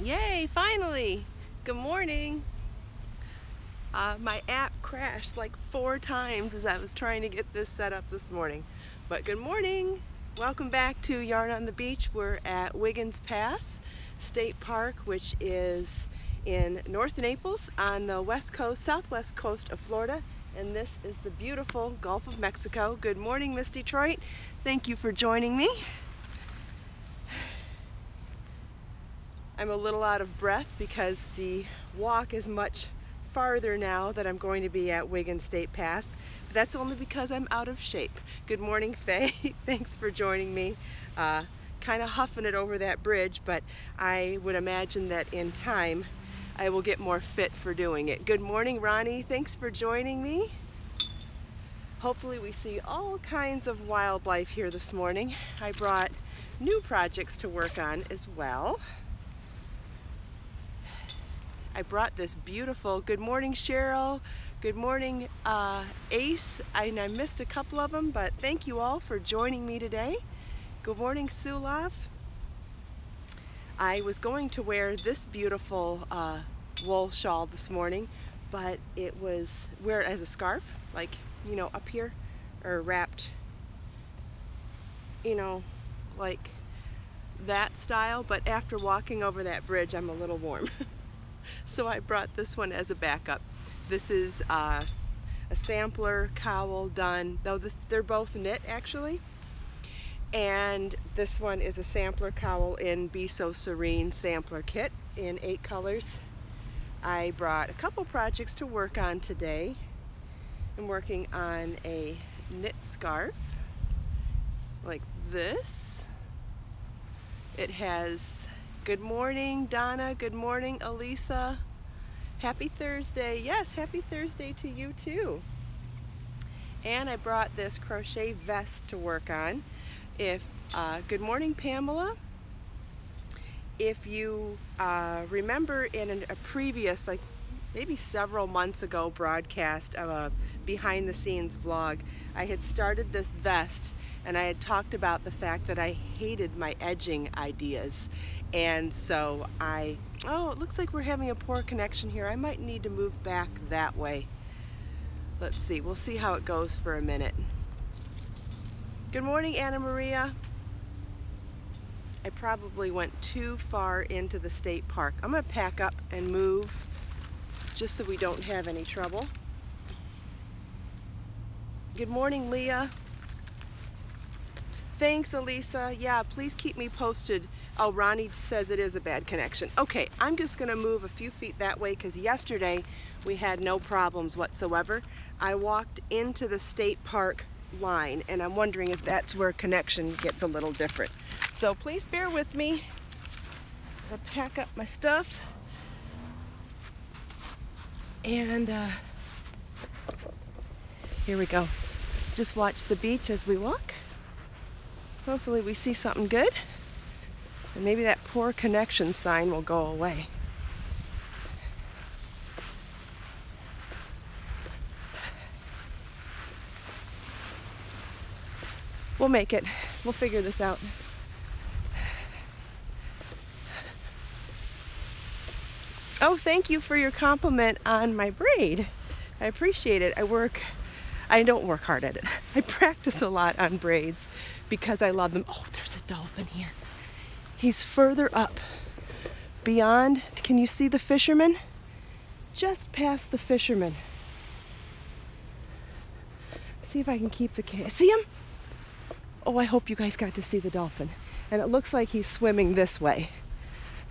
Yay, finally! Good morning! My app crashed like 4 times as I was trying to get this set up this morning. But good morning! Welcome back to Yarn on the Beach. We're at Wiggins Pass State Park, which is in North Naples on the west coast, southwest coast of Florida. And this is the beautiful Gulf of Mexico. Good morning, Miss Detroit. Thank you for joining me. I'm a little out of breath because the walk is much farther now that I'm going to be at Wiggins State Pass, but that's only because I'm out of shape. Good morning, Faye. Thanks for joining me. Kind of huffing it over that bridge, but I would imagine that in time I will get more fit for doing it. Good morning, Ronnie. Thanks for joining me. Hopefully we see all kinds of wildlife here this morning. I brought new projects to work on as well. I brought this beautiful, good morning Cheryl, good morning Ace, I missed a couple of them, but thank you all for joining me today. Good morning Sulov. I was going to wear this beautiful wool shawl this morning, but it was, wear it as a scarf, like, you know, up here, or wrapped, you know, like that style, but after walking over that bridge, I'm a little warm. So I brought this one as a backup. This is a sampler cowl done, though they're both knit actually. And this one is a sampler cowl in Be So Serene sampler kit in 8 colors. I brought a couple projects to work on today. I'm working on a knit scarf like this. It has good morning, Donna. Good morning, Elisa. Happy Thursday. Yes, happy Thursday to you too. And I brought this crochet vest to work on. Good morning, Pamela. If you remember in a previous, like maybe several months ago, broadcast of a behind the scenes vlog, I had started this vest and I had talked about the fact that I hated my edging ideas. And so oh, it looks like we're having a poor connection here. I might need to move back that way. Let's see, we'll see how it goes for a minute. Good morning, Anna Maria. I probably went too far into the state park. I'm gonna pack up and move just so we don't have any trouble. Good morning, Leah. Thanks, Elisa. Yeah, please keep me posted. Oh, Ronnie says it is a bad connection. Okay, I'm just gonna move a few feet that way because yesterday we had no problems whatsoever. I walked into the state park line and I'm wondering if that's where connection gets a little different. So please bear with me. I'll pack up my stuff. And here we go. Just watch the beach as we walk. Hopefully we see something good. And maybe that poor connection sign will go away. We'll make it. We'll figure this out. Oh, thank you for your compliment on my braid. I appreciate it. I don't work hard at it. I practice a lot on braids because I love them. Oh, there's a dolphin here. He's further up beyond, can you see the fisherman? Just past the fisherman. See if I can keep the camera. See him? Oh, I hope you guys got to see the dolphin. And it looks like he's swimming this way.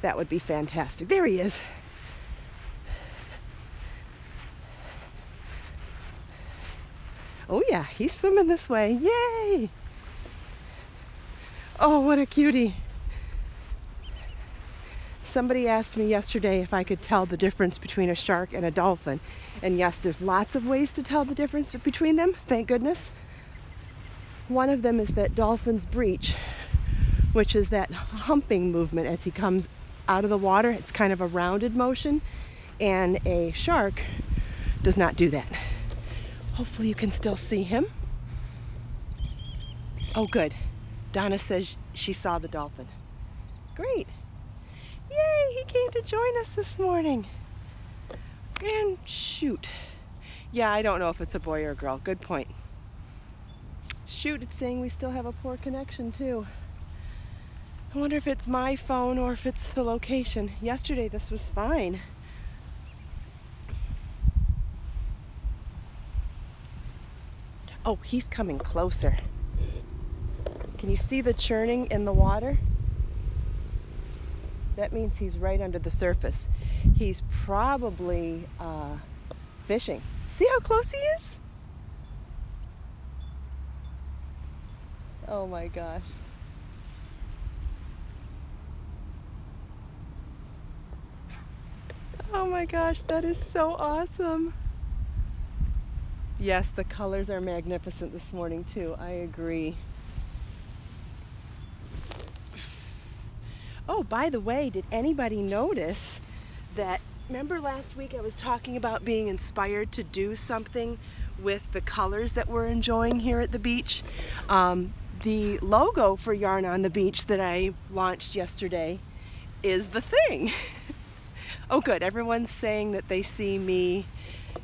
That would be fantastic. There he is. Oh yeah, he's swimming this way. Yay! Oh, what a cutie. Somebody asked me yesterday if I could tell the difference between a shark and a dolphin. And yes, there's lots of ways to tell the difference between them, thank goodness. One of them is that dolphins breach, which is that humping movement as he comes out of the water. It's kind of a rounded motion, and a shark does not do that. Hopefully you can still see him. Oh, good. Donna says she saw the dolphin. Great. Yay, he came to join us this morning. And shoot. Yeah, I don't know if it's a boy or a girl. Good point. Shoot, it's saying we still have a poor connection too. I wonder if it's my phone or if it's the location. Yesterday this was fine. Oh, he's coming closer. Can you see the churning in the water? That means he's right under the surface. He's probably fishing. See how close he is? Oh my gosh. Oh my gosh, that is so awesome. Yes, the colors are magnificent this morning too. I agree. Oh, by the way, did anybody notice that, remember last week I was talking about being inspired to do something with the colors that we're enjoying here at the beach? The logo for Yarn on the Beach that I launched yesterday is the thing. Oh good, everyone's saying that they see me,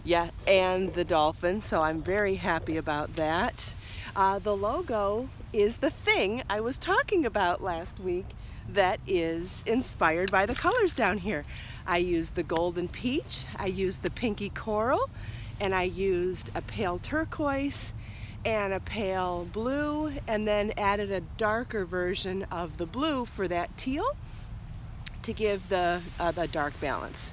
yeah, and the dolphin, so I'm very happy about that. The logo is the thing I was talking about last week that is inspired by the colors down here. I used the golden peach, I used the pinky coral, and I used a pale turquoise and a pale blue, and then added a darker version of the blue for that teal to give the dark balance.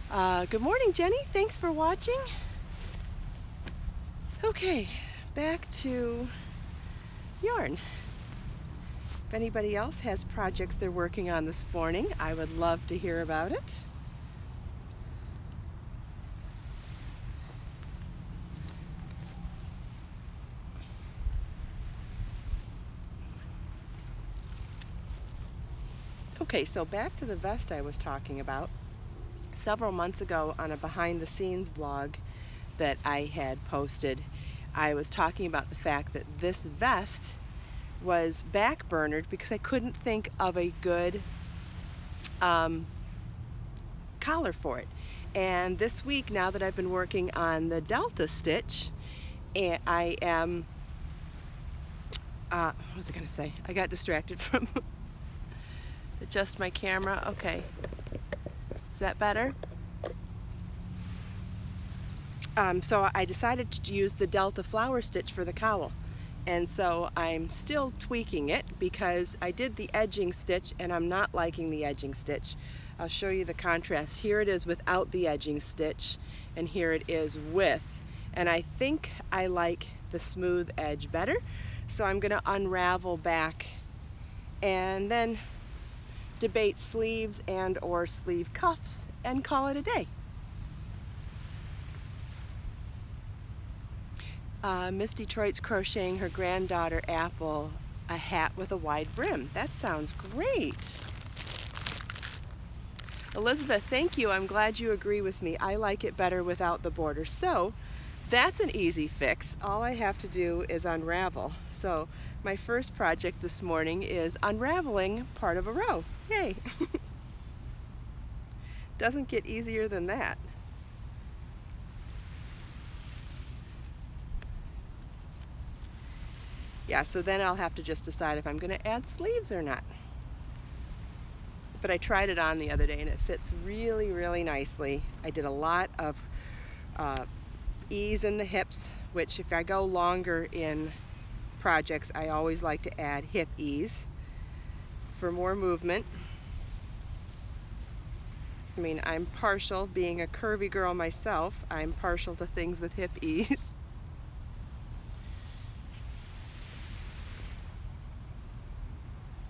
Good morning, Jenny. Thanks for watching. Okay, back to yarn. If anybody else has projects they're working on this morning, I would love to hear about it. Okay, so back to the vest I was talking about. Several months ago on a behind the scenes vlog that I had posted, I was talking about the fact that this vest was backburnered because I couldn't think of a good collar for it. And this week, now that I've been working on the Delta stitch, and I am, what was I gonna say? I got distracted from adjust my camera. Okay, is that better? So I decided to use the Delta flower stitch for the cowl. And so I'm still tweaking it because I did the edging stitch and I'm not liking the edging stitch. I'll show you the contrast. Here it is without the edging stitch and here it is with. And I think I like the smooth edge better. So I'm gonna unravel back and then debate sleeves and or sleeve cuffs and call it a day. Miss Detroit's crocheting her granddaughter Apple a hat with a wide brim. That sounds great. Elizabeth, thank you. I'm glad you agree with me. I like it better without the border. So that's an easy fix. All I have to do is unravel. So my first project this morning is unraveling part of a row. Yay. Doesn't get easier than that. Yeah, so then I'll have to just decide if I'm going to add sleeves or not. But I tried it on the other day and it fits really, really nicely. I did a lot of ease in the hips, which if I go longer in projects, I always like to add hip ease for more movement. I mean, I'm partial, being a curvy girl myself, I'm partial to things with hip ease.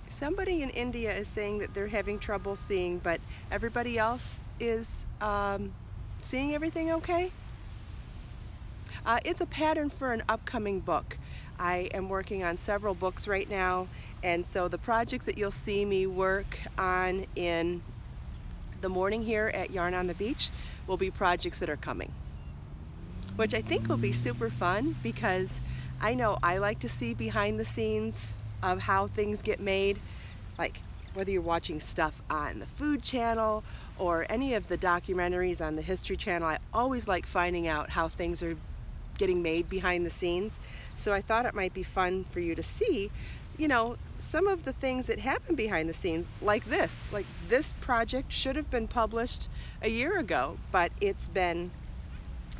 Somebody in India is saying that they're having trouble seeing, but everybody else is seeing everything okay? It's a pattern for an upcoming book. I am working on several books right now, and so the projects that you'll see me work on in the morning here at Yarn on the Beach will be projects that are coming, which I think will be super fun because I know I like to see behind the scenes of how things get made. Like whether you're watching stuff on the Food Channel or any of the documentaries on the History Channel, I always like finding out how things are getting made behind the scenes. So I thought it might be fun for you to see, you know, some of the things that happen behind the scenes, like this. Like this project should have been published a year ago, but it's been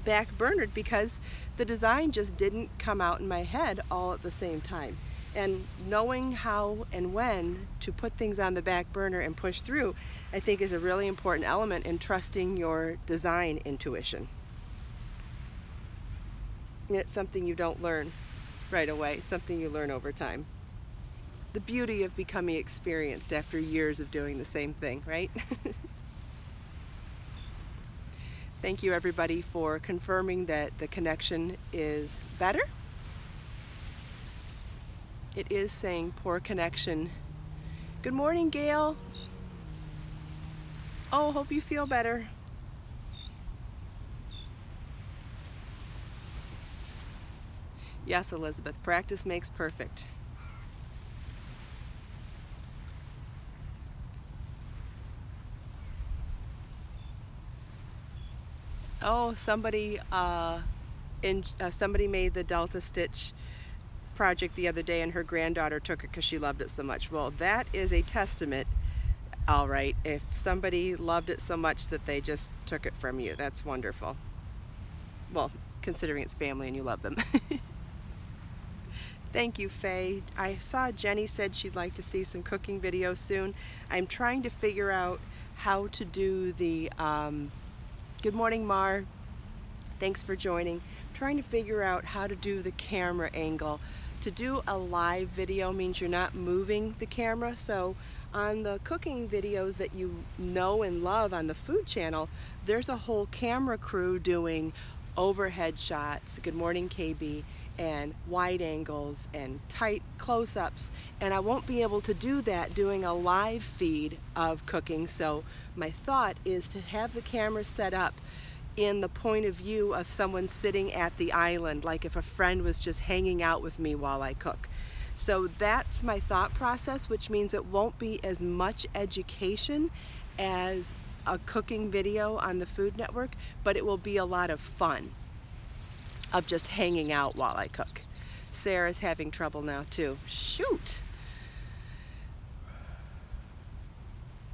back-burnered because the design just didn't come out in my head all at the same time. And knowing how and when to put things on the back burner and push through, I think is a really important element in trusting your design intuition. And it's something you don't learn right away. It's something you learn over time. The beauty of becoming experienced after years of doing the same thing, right? Thank you everybody for confirming that the connection is better. It is saying poor connection. Good morning, Gail. Oh, hope you feel better. Yes, Elizabeth, practice makes perfect. Oh, somebody somebody made the Delta Stitch project the other day and her granddaughter took it because she loved it so much. Well, that is a testament, all right, if somebody loved it so much that they just took it from you. That's wonderful. Well, considering it's family and you love them. Thank you, Faye. I saw Jenny said she'd like to see some cooking videos soon. I'm trying to figure out how to do the, good morning, Mar. Thanks for joining. I'm trying to figure out how to do the camera angle. To do a live video means you're not moving the camera. So on the cooking videos that you know and love on the Food Channel, there's a whole camera crew doing overhead shots, good morning KB, and wide angles and tight close-ups, and I won't be able to do that doing a live feed of cooking. So my thought is to have the camera set up in the point of view of someone sitting at the island, like if a friend was just hanging out with me while I cook. So that's my thought process, which means it won't be as much education as a cooking video on the Food Network, but it will be a lot of fun of just hanging out while I cook. Sarah's having trouble now too. Shoot!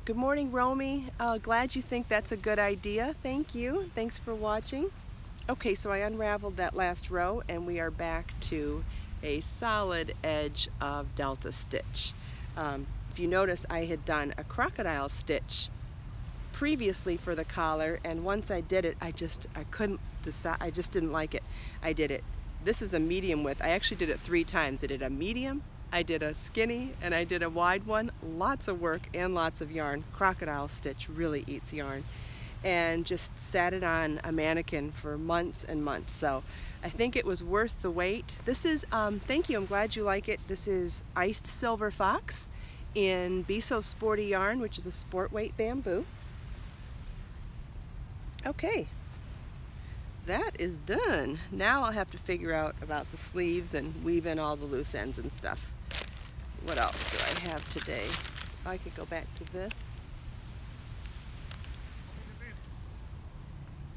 Good morning, Romy. Glad you think that's a good idea. Thank you. Thanks for watching. Okay, so I unraveled that last row and we are back to a solid edge of Delta Stitch. If you notice, I had done a crocodile stitch previously for the collar, and once I did it, I couldn't decide, I just didn't like it. I did it. This is a medium width. I actually did it 3 times. I did a medium, I did a skinny, and I did a wide one. Lots of work and lots of yarn. Crocodile stitch really eats yarn. And just sat it on a mannequin for months and months. So I think it was worth the wait. This is, thank you, I'm glad you like it. This is Iced Silver Fox in Be So Sporty yarn, which is a sport weight bamboo. Okay, that is done. Now I'll have to figure out about the sleeves and weave in all the loose ends and stuff. What else do I have today? I could go back to this.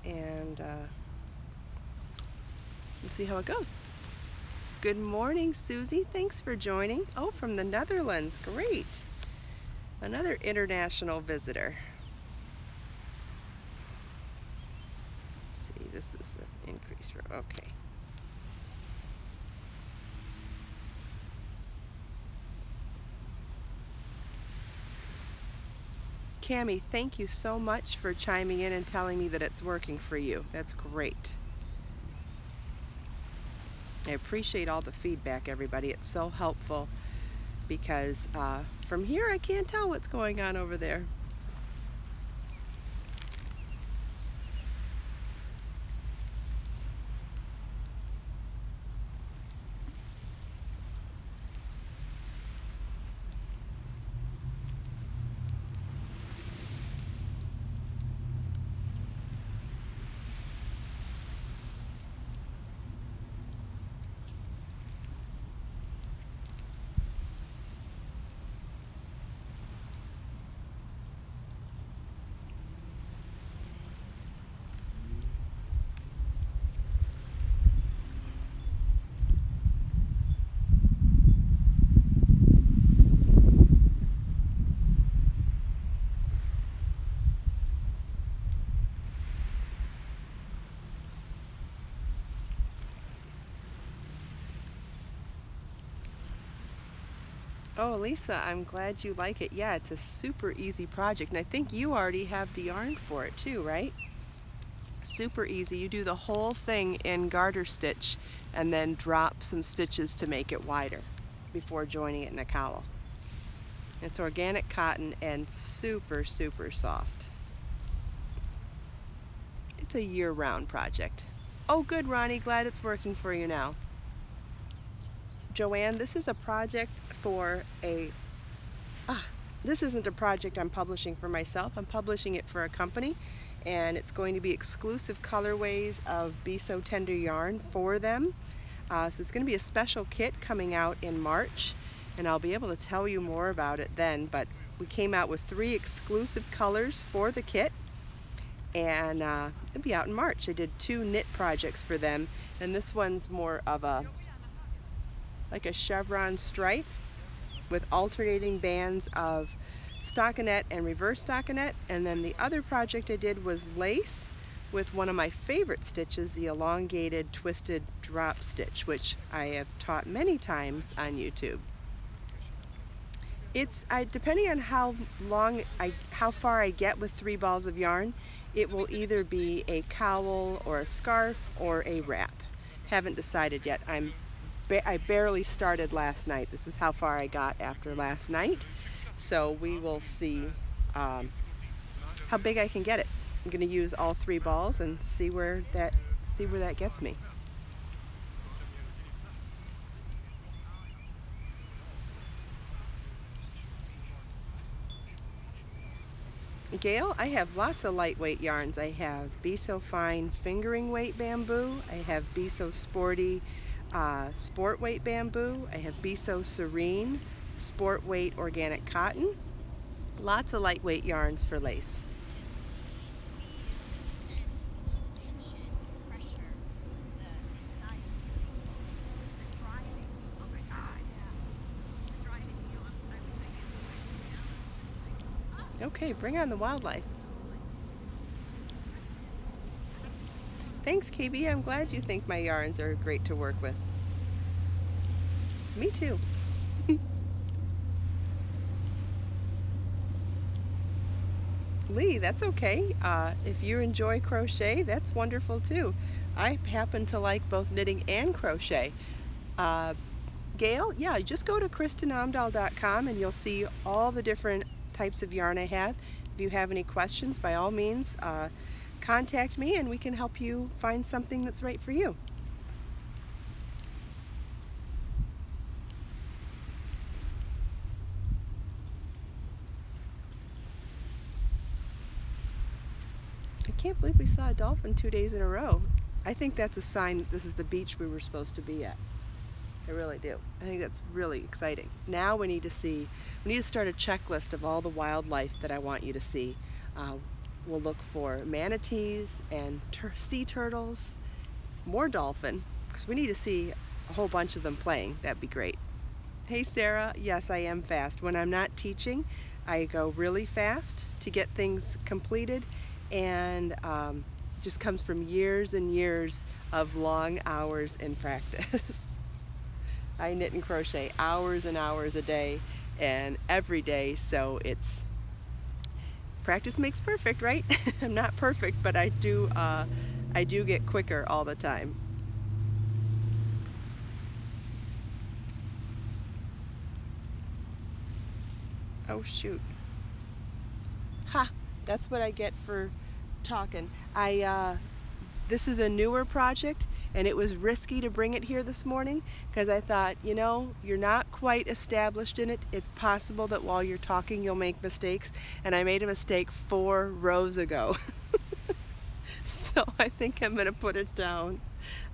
And we'll see how it goes. Good morning, Susie. Thanks for joining. Oh, from the Netherlands. Great. Another international visitor. Let's see, this is the increase row. Okay. Cami, thank you so much for chiming in and telling me that it's working for you. That's great. I appreciate all the feedback, everybody. It's so helpful because from here I can't tell what's going on over there. Oh, Lisa, I'm glad you like it. Yeah, it's a super easy project, and I think you already have the yarn for it too, right? Super easy. You do the whole thing in garter stitch and then drop some stitches to make it wider before joining it in a cowl. It's organic cotton and super, super soft. It's a year-round project. Oh, good, Ronnie. Glad it's working for you now. Joanne, this is a project for this isn't a project I'm publishing for myself. I'm publishing it for a company, and it's going to be exclusive colorways of Be So Tender yarn for them. So it's going to be a special kit coming out in March, and I'll be able to tell you more about it then, but we came out with 3 exclusive colors for the kit, and it'll be out in March. I did 2 knit projects for them, and this one's more of like a chevron stripe with alternating bands of stockinette and reverse stockinette, and then the other project I did was lace with one of my favorite stitches, the elongated twisted drop stitch, which I have taught many times on YouTube. It's depending on how far I get with 3 balls of yarn, it will either be a cowl or a scarf or a wrap. Haven't decided yet. I barely started last night. This is how far I got after last night. So we will see how big I can get it. I'm going to use all 3 balls and see where that gets me. Gail, I have lots of lightweight yarns. I have Be So Fine fingering weight bamboo. I have Be So Sporty sport weight bamboo. I have Be So Serene sport weight organic cotton. Lots of lightweight yarns for lace. Okay, bring on the wildlife. Thanks, KB. I'm glad you think my yarns are great to work with. Me too. Lee, that's okay. If you enjoy crochet, that's wonderful too. I happen to like both knitting and crochet. Gail, yeah, just go to KristinOmdahl.com and you'll see all the different types of yarn I have. If you have any questions, by all means, contact me and we can help you find something that's right for you. I can't believe we saw a dolphin 2 days in a row. I think that's a sign that this is the beach we were supposed to be at. I really do. I think that's really exciting. Now we need to start a checklist of all the wildlife that I want you to see. We'll look for manatees and sea turtles, more dolphin, because we need to see a whole bunch of them playing. That'd be great. Hey Sarah, yes, I am fast. When I'm not teaching, I go really fast to get things completed, and it just comes from years and years of long hours in practice. I knit and crochet hours and hours a day and every day, so it's practice makes perfect, right? I'm not perfect, but I do get quicker all the time. Oh shoot. Ha! That's what I get for talking. This is a newer project, and it was risky to bring it here this morning because I thought, you know, you're not quite established in it. It's possible that while you're talking you'll make mistakes, and I made a mistake 4 rows ago. So I think I'm going to put it down.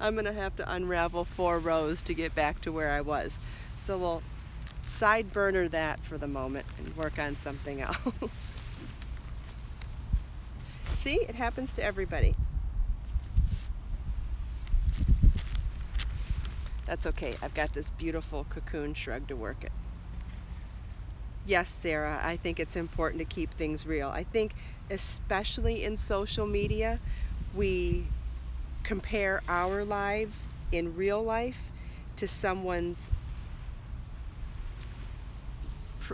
I'm going to have to unravel 4 rows to get back to where I was. So we'll side burner that for the moment and work on something else. See, it happens to everybody. That's okay. I've got this beautiful cocoon shrug to work it. Yes, Sarah, I think it's important to keep things real. I think especially in social media, we compare our lives in real life to someone's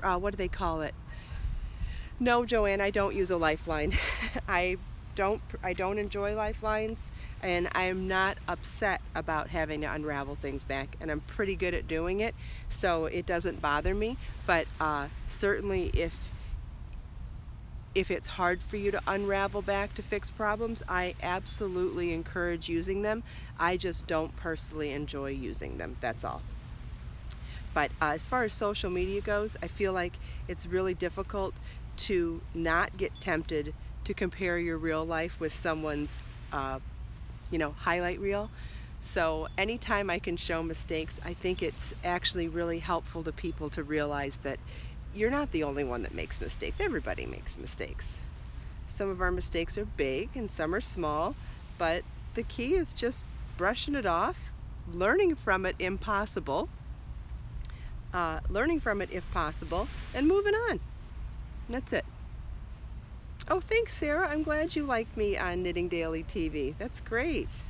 what do they call it? No, Joanne, I don't use a lifeline. I don't enjoy lifelines, and I am not upset about having to unravel things back, and I'm pretty good at doing it, so it doesn't bother me. But certainly if it's hard for you to unravel back to fix problems, I absolutely encourage using them. I just don't personally enjoy using them, that's all. But as far as social media goes, I feel like it's really difficult to not get tempted to compare your real life with someone's highlight reel. So anytime I can show mistakes, I think it's actually really helpful to people to realize that you're not the only one that makes mistakes. Everybody makes mistakes. Some of our mistakes are big and some are small, but the key is just brushing it off, learning from it if possible, and moving on. That's it. Oh, thanks, Sarah. I'm glad you like me on Knitting Daily TV. That's great.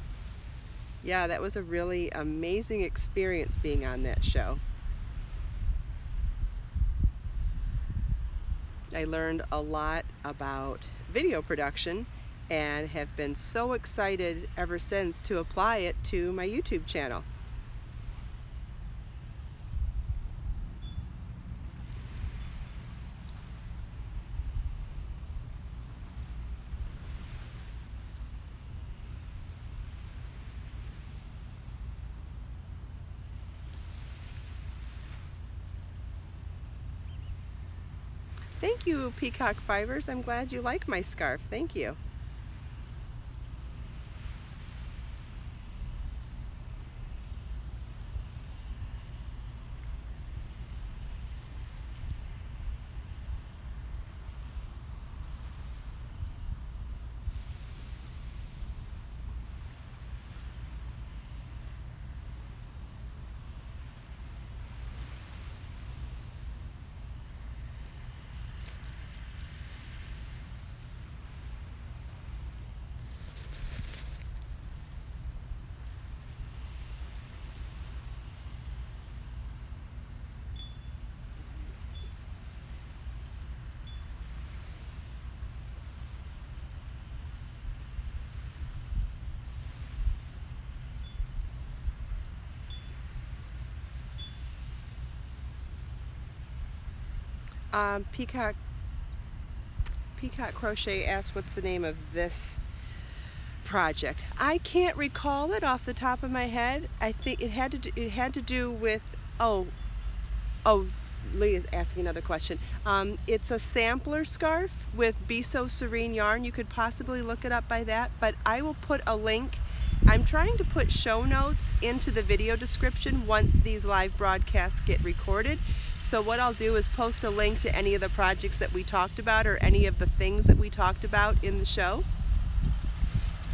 Yeah, that was a really amazing experience being on that show. I learned a lot about video production and have been so excited ever since to apply it to my YouTube channel. Thank you, Peacock Fibers. I'm glad you like my scarf. Thank you. Peacock Crochet asked what's the name of this project. I can't recall it off the top of my head. I think it had to do with Lee is asking another question. It's a sampler scarf with Be So Serene yarn. You could possibly look it up by that, but I will put a link. I'm trying to put show notes into the video description once these live broadcasts get recorded. So what I'll do is post a link to any of the projects that we talked about or any of the things that we talked about in the show.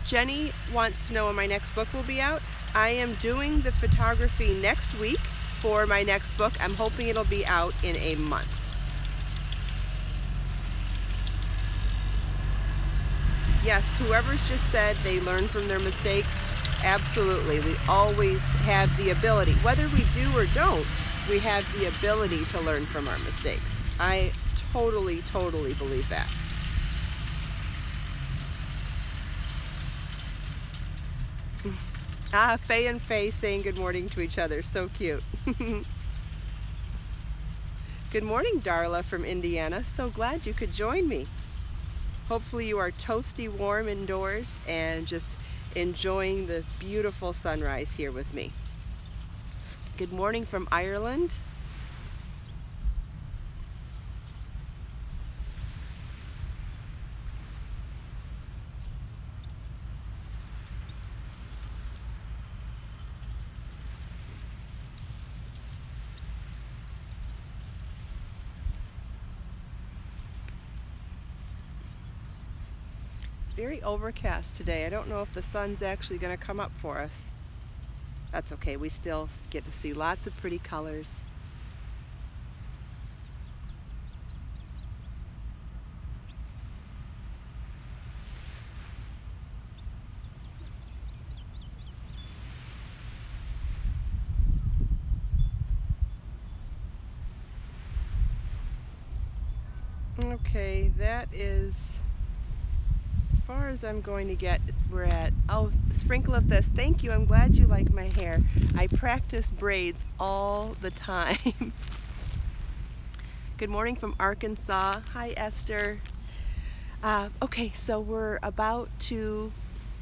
Jenny wants to know when my next book will be out. I am doing the photography next week for my next book. I'm hoping it'll be out in a month. Yes, whoever's just said they learn from their mistakes, absolutely. We always have the ability, whether we do or don't, we have the ability to learn from our mistakes. I totally believe that. Faye and Faye saying good morning to each other. So cute. Good morning, Darla from Indiana. So glad you could join me. Hopefully you are toasty warm indoors and just enjoying the beautiful sunrise here with me. Good morning from Ireland. It's very overcast today. I don't know if the sun's actually going to come up for us. That's okay, we still get to see lots of pretty colors. Okay, that is as far as I'm going to get. We're at, oh, a sprinkle of this. Thank you, I'm glad you like my hair. I practice braids all the time. Good morning from Arkansas. Hi, Esther. Okay, so we're about to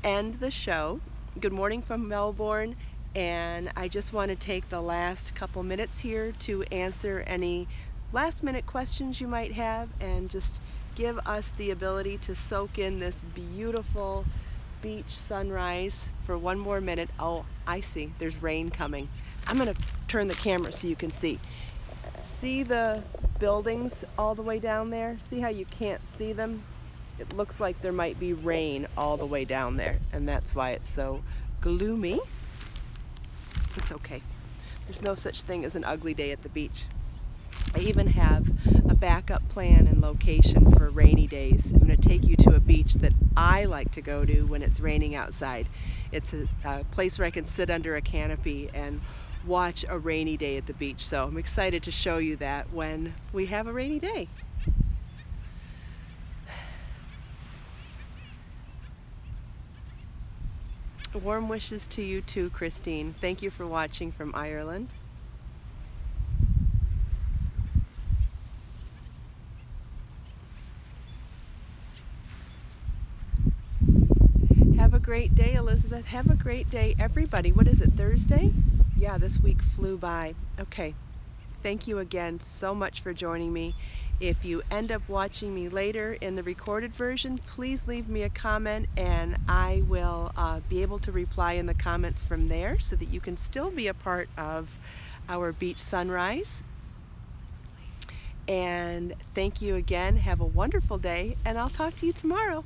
end the show. Good morning from Melbourne, and I just want to take the last couple minutes here to answer any last minute questions you might have and just give us the ability to soak in this beautiful beach sunrise for one more minute. Oh, I see, there's rain coming. I'm gonna turn the camera so you can see. See the buildings all the way down there? See how you can't see them? It looks like there might be rain all the way down there, and that's why it's so gloomy. It's okay. There's no such thing as an ugly day at the beach. I even have a backup plan and location for rainy days. I'm going to take you to a beach that I like to go to when it's raining outside. It's a place where I can sit under a canopy and watch a rainy day at the beach. So I'm excited to show you that when we have a rainy day. Warm wishes to you too, Christine. Thank you for watching from Ireland. Have a great day, Elizabeth. Have a great day, everybody. What is it, Thursday? Yeah, this week flew by. Okay. Thank you again so much for joining me. If you end up watching me later in the recorded version, please leave me a comment and I will be able to reply in the comments from there so that you can still be a part of our beach sunrise. And thank you again. Have a wonderful day, and I'll talk to you tomorrow.